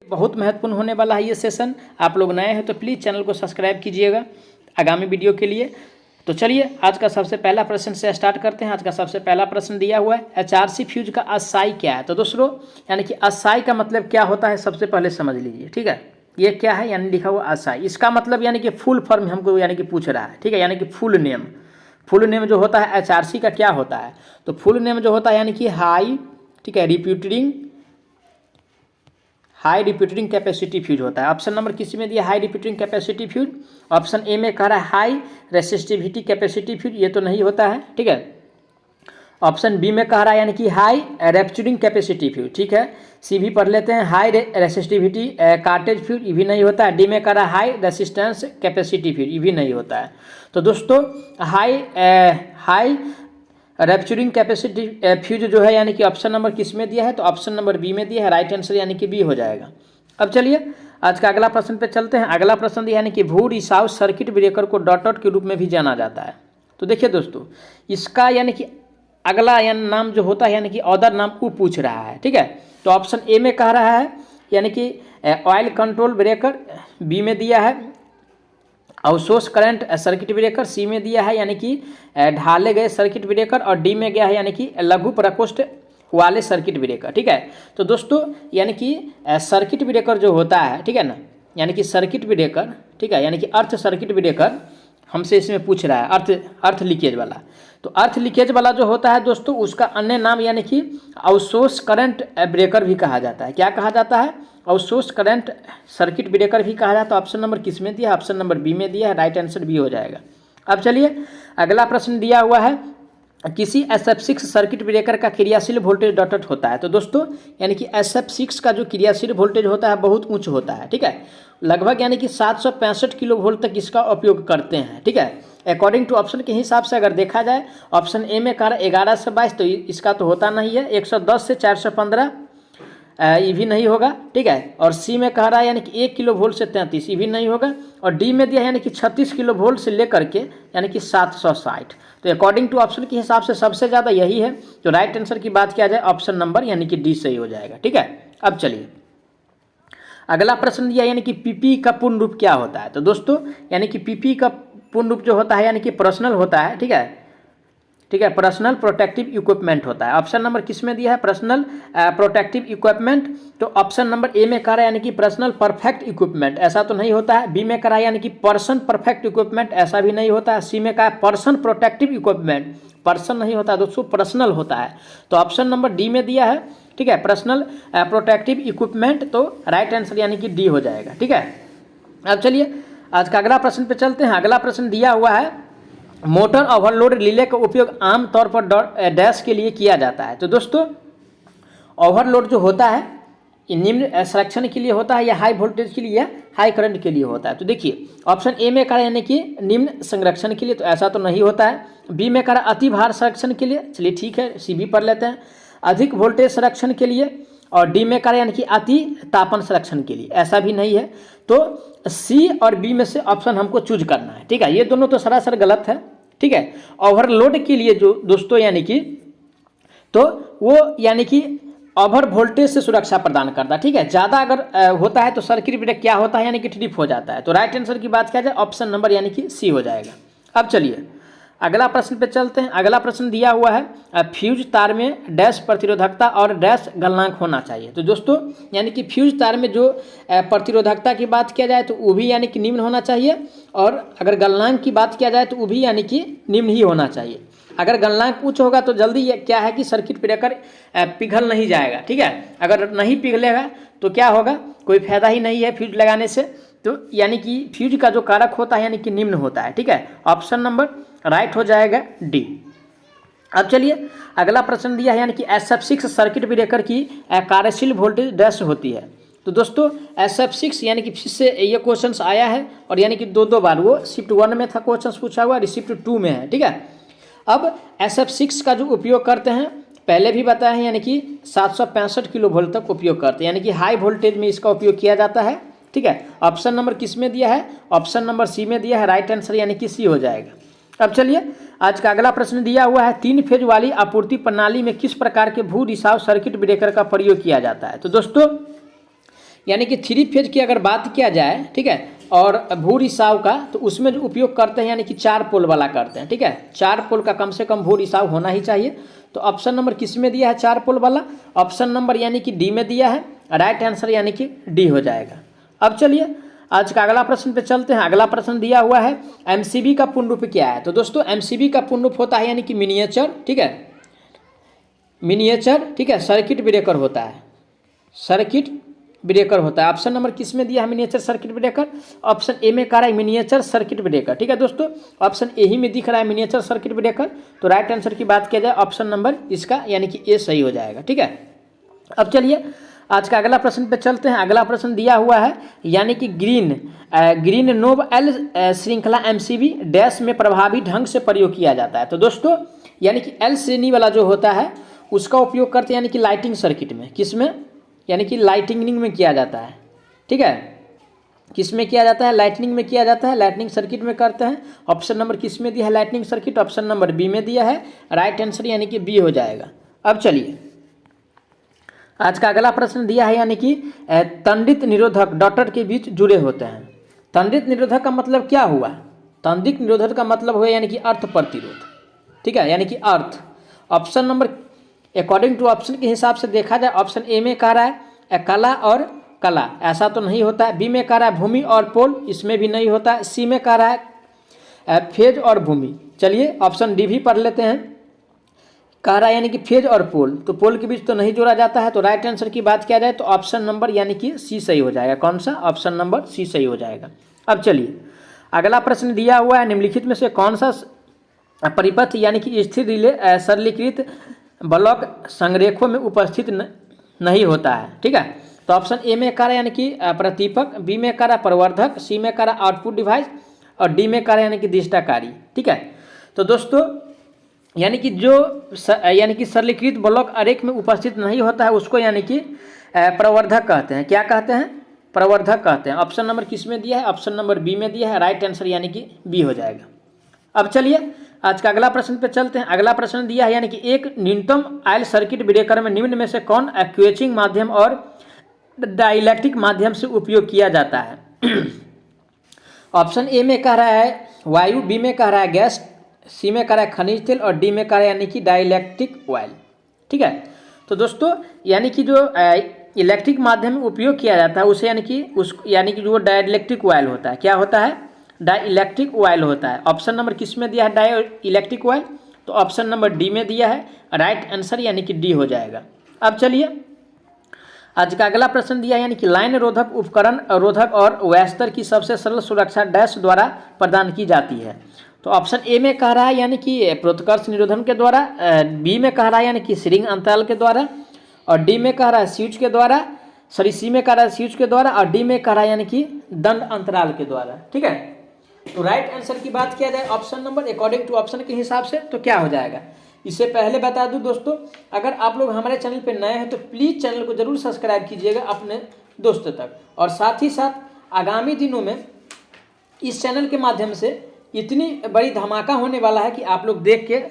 बहुत महत्वपूर्ण होने वाला है ये सेशन। आप लोग नए हैं तो प्लीज़ चैनल को सब्सक्राइब कीजिएगा आगामी वीडियो के लिए। तो चलिए आज का सबसे पहला प्रश्न से स्टार्ट करते हैं। आज का सबसे पहला प्रश्न दिया हुआ है HRC फ्यूज का असाई क्या है। तो दोस्तों यानी कि असाई का मतलब क्या होता है सबसे पहले समझ लीजिए, ठीक है। ये क्या है यानी लिखा हुआ असाई, इसका मतलब यानी कि फुल फॉर्म हमको यानी कि पूछ रहा है, ठीक है। यानी कि फुल नेम जो होता है HRC का क्या होता है। तो फुल नेम जो होता है यानी कि हाई, ठीक है, हाई रिपीटिंग कैपेसिटी फ्यूज होता है। ऑप्शन नंबर किसी में दिया high repeating capacity fuse. Option A में कह रहा है हाई रेसिस्टिविटी कैपेसिटी फ्यूज, ये तो नहीं होता है, ठीक है। ऑप्शन बी में कह रहा है यानी कि हाई रैप्चरिंग कैपेसिटी फ्यूज, ठीक है। सी भी पढ़ लेते हैं हाई रेसिस्टिविटी कार्टेज फ्यूज, ये भी नहीं होता है। डी में कह रहा है हाई रेसिस्टेंस कैपेसिटी फ्यूज, ये भी नहीं होता है। तो दोस्तों हाई रैप्चरिंग कैपेसिटी फ्यूज जो है यानी कि ऑप्शन नंबर किस में दिया है, तो ऑप्शन नंबर बी में दिया है। राइट आंसर यानी कि बी हो जाएगा। अब चलिए आज का अगला प्रश्न पे चलते हैं। अगला प्रश्न दिया यानी कि भू रिसाव सर्किट ब्रेकर को डॉट के रूप में भी जाना जाता है। तो देखिए दोस्तों इसका यानी कि अगला यानी नाम जो होता है यानी कि अदर नाम को पूछ रहा है, ठीक है। तो ऑप्शन ए में कह रहा है यानी कि ऑयल कंट्रोल ब्रेकर, बी में दिया है आउटसोर्स करंट सर्किट ब्रेकर, सी में दिया है यानी कि ढाले गए सर्किट ब्रेकर, और डी में गया है यानी कि लघु प्रकोष्ठ वाले सर्किट ब्रेकर, ठीक है। तो दोस्तों यानी कि सर्किट ब्रेकर जो होता है, ठीक है ना, यानी कि सर्किट ब्रेकर, ठीक है, यानी कि अर्थ सर्किट ब्रेकर हमसे इसमें पूछ रहा है, अर्थ लीकेज वाला। तो अर्थ लीकेज वाला जो होता है दोस्तों उसका अन्य नाम यानी कि आउटसोर्स करंट ब्रेकर भी कहा जाता है। क्या कहा जाता है, आउटसोर्स करंट सर्किट ब्रेकर भी कहा जाता है। ऑप्शन नंबर किस में दिया है, ऑप्शन नंबर बी में दिया है। राइट आंसर बी हो जाएगा। अब चलिए अगला प्रश्न दिया हुआ है किसी SF6 सर्किट ब्रेकर का क्रियाशील वोल्टेज डॉट होता है। तो दोस्तों यानी कि SF6 का जो क्रियाशील वोल्टेज होता है बहुत उच्च होता है, ठीक है। लगभग यानी कि 765 किलो वोल्ट तक इसका उपयोग करते हैं, ठीक है। अकॉर्डिंग टू ऑप्शन के हिसाब से अगर देखा जाए ऑप्शन ए में कह रहा 11 से 22, तो इसका तो होता नहीं है। 110 से 415 ये भी नहीं होगा, ठीक है। और सी में कह रहा है यानी कि 1 किलो वोल्ट से 33, ये भी नहीं होगा। और डी में दिया यानी कि 36 किलो वोल्ट से लेकर के यानी कि 760। तो अकॉर्डिंग टू ऑप्शन के हिसाब से सबसे ज़्यादा यही है। तो राइट आंसर की बात किया जाए ऑप्शन नंबर यानी कि डी सही हो जाएगा, ठीक है। अब चलिए अगला प्रश्न दिया यानी कि पीपी का पूर्ण रूप क्या होता है। तो दोस्तों यानी कि पीपी का पूर्ण रूप जो होता है यानी कि पर्सनल होता है, ठीक है, पर्सनल प्रोटेक्टिव इक्विपमेंट होता है। ऑप्शन नंबर किस में दिया है, पर्सनल प्रोटेक्टिव इक्विपमेंट। तो ऑप्शन नंबर ए में कह रहा है यानी कि पर्सनल परफेक्ट इक्विपमेंट, ऐसा तो नहीं होता है। बी में कह रहा है यानी कि पर्सन परफेक्ट इक्विपमेंट, ऐसा भी नहीं होता है। सी में कहा है पर्सन प्रोटेक्टिव इक्विपमेंट, पर्सन नहीं होता है दोस्तों, पर्सनल होता है। तो ऑप्शन नंबर डी में दिया है, ठीक है, पर्सनल प्रोटेक्टिव इक्विपमेंट। तो राइट आंसर यानी कि डी हो जाएगा, ठीक है। अब चलिए आज का अगला प्रश्न पे चलते हैं। अगला प्रश्न दिया हुआ है मोटर ओवरलोड रिले का उपयोग आमतौर पर डैश के लिए किया जाता है। तो दोस्तों ओवरलोड जो होता है ये निम्न संरक्षण के लिए होता है या हाई वोल्टेज के लिए या हाई करंट के लिए होता है। तो देखिए ऑप्शन ए में कह रहा है यानी कि निम्न संरक्षण के लिए, तो ऐसा तो नहीं होता है। बी में कह रहा है अति भार संरक्षण के लिए, चलिए ठीक है, सी भी पढ़ लेते हैं। अधिक वोल्टेज संरक्षण के लिए, और डी में कह रहा है यानी कि अति तापन संरक्षण के लिए, ऐसा भी नहीं है। तो सी और बी में से ऑप्शन हमको चूज करना है, ठीक है। ये दोनों तो सरासर गलत है, ठीक है। ओवरलोड के लिए जो दोस्तों यानी कि तो वो यानी कि ओवर वोल्टेज से सुरक्षा प्रदान करता है, ठीक है। ज़्यादा अगर होता है तो सर्किट ब्रेकर क्या होता है यानी कि ट्रिप हो जाता है। तो राइट आंसर की बात किया जाए ऑप्शन नंबर यानी कि सी हो जाएगा। अब चलिए अगला प्रश्न पे चलते हैं। अगला प्रश्न दिया हुआ है फ्यूज तार में डैश प्रतिरोधकता और डैश गलनांक होना चाहिए। तो दोस्तों यानी कि फ्यूज तार में जो प्रतिरोधकता की बात किया जाए तो वो भी यानी कि निम्न होना चाहिए, और अगर गलनांक की बात किया जाए तो वो भी यानी कि निम्न ही होना चाहिए। अगर गलनांक उच्च होगा तो जल्दी क्या है कि सर्किट ब्रेकर पिघल नहीं जाएगा, ठीक है। अगर नहीं पिघलेगा तो क्या होगा, कोई फायदा ही नहीं है फ्यूज लगाने से। तो यानी कि फ्यूज का जो कारक होता है यानी कि निम्न होता है, ठीक है। ऑप्शन नंबर राइट हो जाएगा डी। अब चलिए अगला प्रश्न दिया है यानी कि SF6 सर्किट ब्रेकर की कार्यशील वोल्टेज डैश होती है। तो दोस्तों SF6 यानी कि फिर से ये क्वेश्चन आया है, और यानी कि दो बार, वो शिफ्ट 1 में था क्वेश्चन पूछा हुआ, शिफ्ट 2 में है, ठीक है। अब SF6 का जो उपयोग करते हैं पहले भी बताया है यानी कि 765 किलो वोल्ट तक उपयोग करते हैं, यानी कि हाई वोल्टेज में इसका उपयोग किया जाता है, ठीक है। ऑप्शन नंबर किस में दिया है, ऑप्शन नंबर सी में दिया है। राइट आंसर यानी कि सी हो जाएगा। अब चलिए आज का अगला प्रश्न दिया हुआ है 3 फेज वाली आपूर्ति प्रणाली में किस प्रकार के भू रिसाव सर्किट ब्रेकर का प्रयोग किया जाता है। तो दोस्तों यानी कि 3 फेज की अगर बात किया जाए, ठीक है, और भू रिसाव का, तो उसमें जो उपयोग करते हैं यानी कि 4 पोल वाला करते हैं, ठीक है। 4 पोल का कम से कम भू रिसाव होना ही चाहिए। तो ऑप्शन नंबर किस में दिया है 4 पोल वाला? ऑप्शन नंबर यानी कि डी में दिया है। राइट आंसर यानी कि डी हो जाएगा। अब चलिए आज का अगला प्रश्न पे चलते हैं। अगला प्रश्न दिया हुआ है एमसीबी का पूर्ण रूप क्या है? तो दोस्तों एमसीबी का पूर्ण रूप होता है यानी कि मिनिएचर, ठीक है, मिनिएचर, ठीक है, सर्किट ब्रेकर होता है, सर्किट ब्रेकर होता है। ऑप्शन नंबर किस में दिया है miniature circuit breaker? Option A में कह रहा है मिनिएचर सर्किट ब्रेकर, ठीक है दोस्तों, ऑप्शन ए ही में दिख रहा है मिनिएचर सर्किट ब्रेकर। तो राइट आंसर की बात किया जाए ऑप्शन नंबर इसका यानी कि ए सही हो जाएगा, ठीक है। अब चलिए आज का अगला प्रश्न पे चलते हैं। अगला प्रश्न दिया हुआ है यानी कि ग्रीन नोब एल श्रृंखला एमसीबी डैश में प्रभावी ढंग से प्रयोग किया जाता है। तो दोस्तों यानी कि एल श्रेणी वाला जो होता है उसका उपयोग करते हैं यानी कि लाइटिंग सर्किट में, किस में? यानी कि लाइटिंग में किया जाता है, ठीक है, किस में किया जाता है? लाइटनिंग में किया जाता है, लाइटनिंग सर्किट में करते हैं। ऑप्शन नंबर किस में दिया है lightning circuit? Option number B में दिया है। राइट आंसर यानी कि बी हो जाएगा। अब चलिए आज का अगला प्रश्न दिया है यानी कि तंडित निरोधक डॉटर के बीच जुड़े होते हैं। तंडित निरोधक का मतलब क्या हुआ? तंडित निरोधक का मतलब हुआ यानी कि अर्थ प्रतिरोध, ठीक है, यानी कि अर्थ। Option number according to option के हिसाब से देखा जाए, ऑप्शन ए में कह रहा है कला और कला, ऐसा तो नहीं होता है। बी में कह रहा है भूमि और पोल, इसमें भी नहीं होता है। सी में कह रहा है फेज और भूमि। चलिए ऑप्शन डी भी पढ़ लेते हैं। कह रहा है यानी कि फेज और पोल, तो पोल के बीच तो नहीं जोड़ा जाता है। तो राइट आंसर की बात किया जाए तो ऑप्शन नंबर यानी कि सी सही हो जाएगा। कौन सा? ऑप्शन नंबर सी सही हो जाएगा। अब चलिए अगला प्रश्न दिया हुआ है निम्नलिखित में से कौन सा परिपथ यानी कि स्थिर रिले सरलीकृत ब्लॉक संरेखों में उपस्थित नहीं होता है, ठीक है। तो ऑप्शन ए में कह रहा है यानी कि प्रतीपक, बी में कह रहा है प्रवर्धक, सी में कह रहा है आउटपुट डिवाइस और डी में कह रहा है यानी कि दिष्टाकारी, ठीक है। तो दोस्तों यानी कि जो यानी कि सरलीकृत ब्लॉक आरेख में उपस्थित नहीं होता है उसको यानी कि प्रवर्धक कहते हैं। क्या कहते हैं? प्रवर्धक कहते हैं। ऑप्शन नंबर किस में दिया है? ऑप्शन नंबर बी में दिया है। राइट आंसर यानी कि बी हो जाएगा। अब चलिए आज का अगला प्रश्न पे चलते हैं। अगला प्रश्न दिया है यानी कि एक न्यूनतम आयल सर्किट ब्रेकर में निम्न में से कौन एक्वेचिंग माध्यम और डाइलेक्ट्रिक माध्यम से उपयोग किया जाता है? ऑप्शन ए में कह रहा है वायु, बी में कह रहा है गैस, सी में कह रहा है खनिज तेल और डी में कह रहा है यानी कि डाइलेक्ट्रिक ऑयल, ठीक है। तो दोस्तों यानी कि जो इलेक्ट्रिक माध्यम में उपयोग किया जाता है उसे यानी कि जो डाइलेक्ट्रिक ऑयल होता है, क्या होता है? डाइलेक्ट्रिक ऑयल होता है। ऑप्शन नंबर किस में दिया है डाइलेक्ट्रिक ऑयल? तो ऑप्शन नंबर डी में दिया है। राइट आंसर यानी कि डी हो जाएगा। अब चलिए आज का अगला प्रश्न दिया है यानी कि लाइन रोधक उपकरण रोधक और व्यस्तर की सबसे सरल सुरक्षा डैश द्वारा प्रदान की जाती है। तो ऑप्शन ए में कह रहा है यानी कि प्रोत्कर्ष निरोधन के द्वारा, बी में कह रहा है यानी कि सीरिंग अंतराल के द्वारा और डी में कह रहा है स्विच के द्वारा, सॉरी सी में कह रहा है स्विच के द्वारा और डी में कह रहा है यानी कि दंड अंतराल के द्वारा, ठीक है। तो राइट आंसर की बात किया जाए option number according to option के हिसाब से तो क्या हो जाएगा? इससे पहले बता दूं दोस्तों, अगर आप लोग हमारे चैनल पे नए हैं तो प्लीज़ चैनल को जरूर सब्सक्राइब कीजिएगा अपने दोस्तों तक। और साथ ही साथ आगामी दिनों में इस चैनल के माध्यम से इतनी बड़ी धमाका होने वाला है कि आप लोग देख के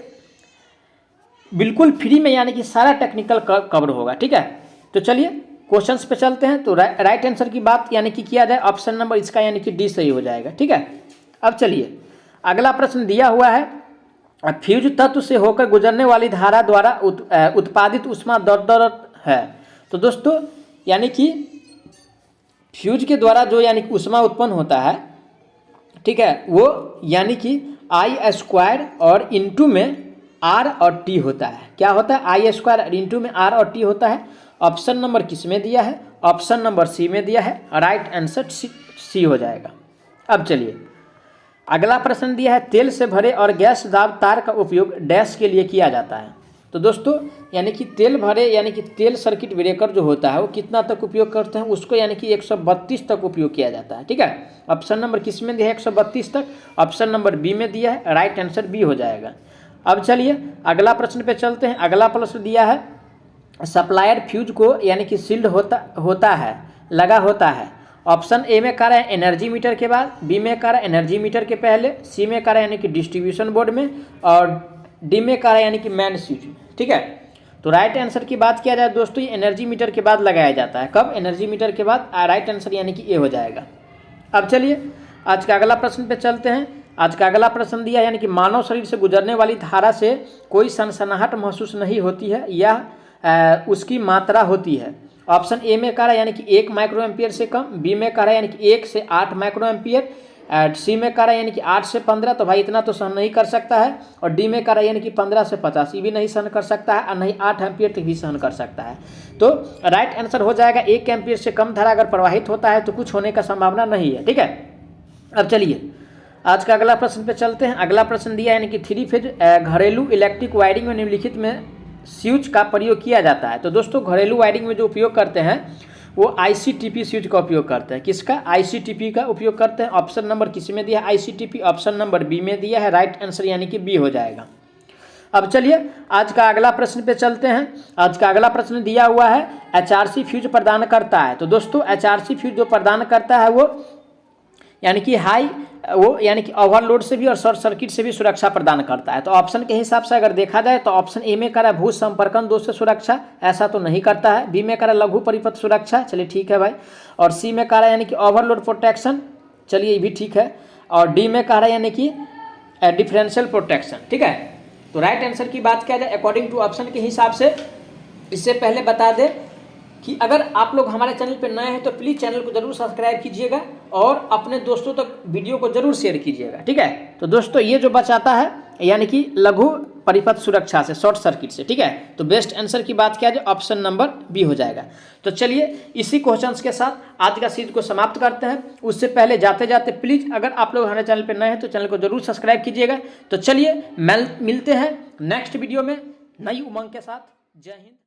बिल्कुल फ्री में यानी कि सारा टेक्निकल कवर होगा, ठीक है। तो चलिए क्वेश्चंस पे चलते हैं। तो राइट आंसर की बात यानी कि किया जाए ऑप्शन नंबर इसका यानी कि डी सही हो जाएगा, ठीक है। अब चलिए अगला प्रश्न दिया हुआ है फ्यूज तत्व से होकर गुजरने वाली धारा द्वारा उत्पादित ऊष्मा दर है। तो दोस्तों यानी कि फ्यूज के द्वारा जो यानी कि ऊष्मा उत्पन्न होता है, ठीक है, वो यानी कि आई स्क्वायर और इंटू में आर और टी होता है। क्या होता है? आई स्क्वायर और इंटू में आर और टी होता है। ऑप्शन नंबर किस में दिया है? ऑप्शन नंबर सी में दिया है। राइट आंसर सी हो जाएगा। अब चलिए अगला प्रश्न दिया है तेल से भरे और गैस दाब तार का उपयोग डैश के लिए किया जाता है। तो दोस्तों यानी कि तेल भरे यानी कि तेल सर्किट ब्रेकर जो होता है वो कितना तक उपयोग करते हैं? उसको यानी कि 132 तक उपयोग किया जाता है, ठीक है। ऑप्शन नंबर किस में दिया है? 132 तक। ऑप्शन नंबर बी में दिया है। राइट आंसर बी हो जाएगा। अब चलिए अगला प्रश्न पे चलते हैं। अगला प्रश्न दिया है सप्लायर फ्यूज को यानी कि सील्ड होता है, लगा होता है। ऑप्शन ए में कह रहा है एनर्जी मीटर के बाद, बी में कह रहा है एनर्जी मीटर के पहले, सी में कह रहा है यानी कि डिस्ट्रीब्यूशन बोर्ड में और डी में कह रहा है यानी कि मैन स्विच में, ठीक है। तो राइट आंसर की बात किया जाए दोस्तों, ये एनर्जी मीटर के बाद लगाया जाता है। कब? एनर्जी मीटर के बाद। राइट आंसर यानी कि ए हो जाएगा। अब चलिए आज का अगला प्रश्न पे चलते हैं। आज का अगला प्रश्न दिया यानी कि मानव शरीर से गुजरने वाली धारा से कोई सनसनाहट महसूस नहीं होती है, यह उसकी मात्रा होती है। ऑप्शन ए में कह रहा है यानी कि 1 माइक्रो एम्पियर से कम, बी में कह रहा है यानी कि 1 से 8 माइक्रो एम्पियर, सी में कह रहा है यानी कि 8 से 15, तो भाई इतना तो सहन नहीं कर सकता है, और डी में कह रहा है यानी कि 15 से 50, ये भी नहीं सहन कर सकता है, और नहीं 8 एम्पियर तक भी सहन कर सकता है। तो राइट आंसर हो जाएगा 1 एम्पियर से कम धारा अगर प्रवाहित होता है तो कुछ होने का संभावना नहीं है। ठीक है, अब चलिए आज का अगला प्रश्न पे चलते हैं। अगला प्रश्न दिया यानी कि 3 फेज घरेलू इलेक्ट्रिक वायरिंग में निम्नलिखित में स्विच का प्रयोग किया जाता है। तो दोस्तों घरेलू वायरिंग में जो उपयोग करते हैं वो ICTP स्विच का उपयोग करते हैं। किसका? ICTP का उपयोग करते हैं। ऑप्शन नंबर किसी में दिया है ICTP, ऑप्शन नंबर बी में दिया है। राइट आंसर यानी कि बी हो जाएगा। अब चलिए आज का अगला प्रश्न पे चलते हैं। आज का अगला प्रश्न दिया हुआ है HRC फ्यूज प्रदान करता है। तो दोस्तों HRC फ्यूज जो प्रदान करता है वो यानी कि ओवरलोड से भी और शॉर्ट सर्किट से भी सुरक्षा प्रदान करता है। तो ऑप्शन के हिसाब से अगर देखा जाए तो ऑप्शन ए में करा भू संपर्कन दोष से सुरक्षा, ऐसा तो नहीं करता है। बी में करा लघु परिपथ सुरक्षा, चलिए ठीक है भाई, और सी में करा यानी कि ओवरलोड प्रोटेक्शन, चलिए ये भी ठीक है, और डी में करा यानी कि डिफरेंशियल प्रोटेक्शन। ठीक है, तो राइट आंसर की बात किया जाए अकॉर्डिंग टू ऑप्शन के हिसाब से। इससे पहले बता दें कि अगर आप लोग हमारे चैनल पर नए हैं तो प्लीज़ चैनल को जरूर सब्सक्राइब कीजिएगा और अपने दोस्तों तक वीडियो को जरूर शेयर कीजिएगा। ठीक है, तो दोस्तों ये जो बचाता है यानी कि लघु परिपथ सुरक्षा से, शॉर्ट सर्किट से। ठीक है, तो बेस्ट आंसर की बात किया जाए ऑप्शन नंबर बी हो जाएगा। तो चलिए इसी क्वेश्चंस के साथ आज का सीरीज को समाप्त करते हैं। उससे पहले जाते जाते प्लीज़ अगर आप लोग हमारे चैनल पर नए हैं तो चैनल को जरूर सब्सक्राइब कीजिएगा। तो चलिए मिलते हैं नेक्स्ट वीडियो में नई उमंग के साथ। जय हिंद।